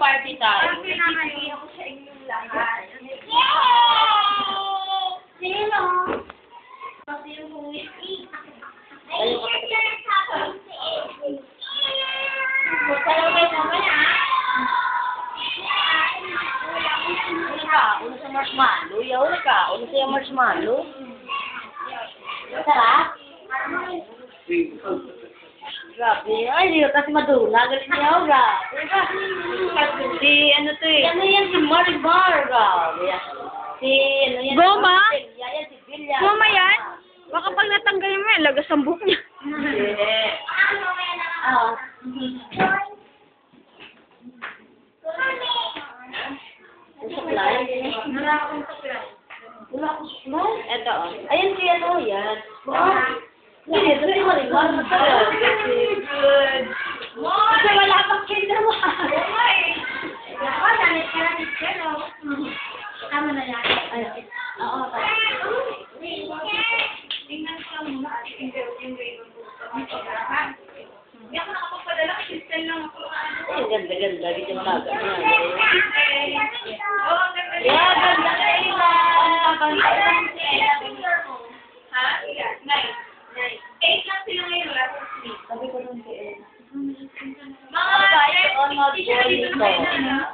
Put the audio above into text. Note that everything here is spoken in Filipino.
party tayo. Pinakain ako sa inyong lahat. Sino? Kasi yung whiskey. Magkalawin naman Uno sa marshmallow. Yaw ka. Uno sa marshmallow. Sarap? Grabe. Ay, hindi kasi madula. Galing niya. Grabe. Si, ano to eh. Ano yan? Si Maribar. Grabe. Si, ano yan. Goma? Yan, si Bilya. Goma yan? Baka pag natanggalin mo yan, lagas ang buhok niya. Oo. Supply? Wala akong supply. Wala akong supply? Eto, oh. Ayan si ano, yan. Hindi, ito si Maribar. Good. Kasi wala pang kindawa. Okay. Ako, damit ka na dito, no? Tama na yan. Oo, tayo. Tingnan ko lang muna at yung grade ng gusto ko. Hindi ako nakapagpadala kasi sell lang ako. Ay, ganda-ganda. Dito mo na. Oo, ang ganda. Yeah, ganda kayo. Ha? Nice. Nice. 8 lang sila ngayon. Wala po sleep. Sabi ko nun si Ed. Mga Kahit on mag t-shirt dito dito. na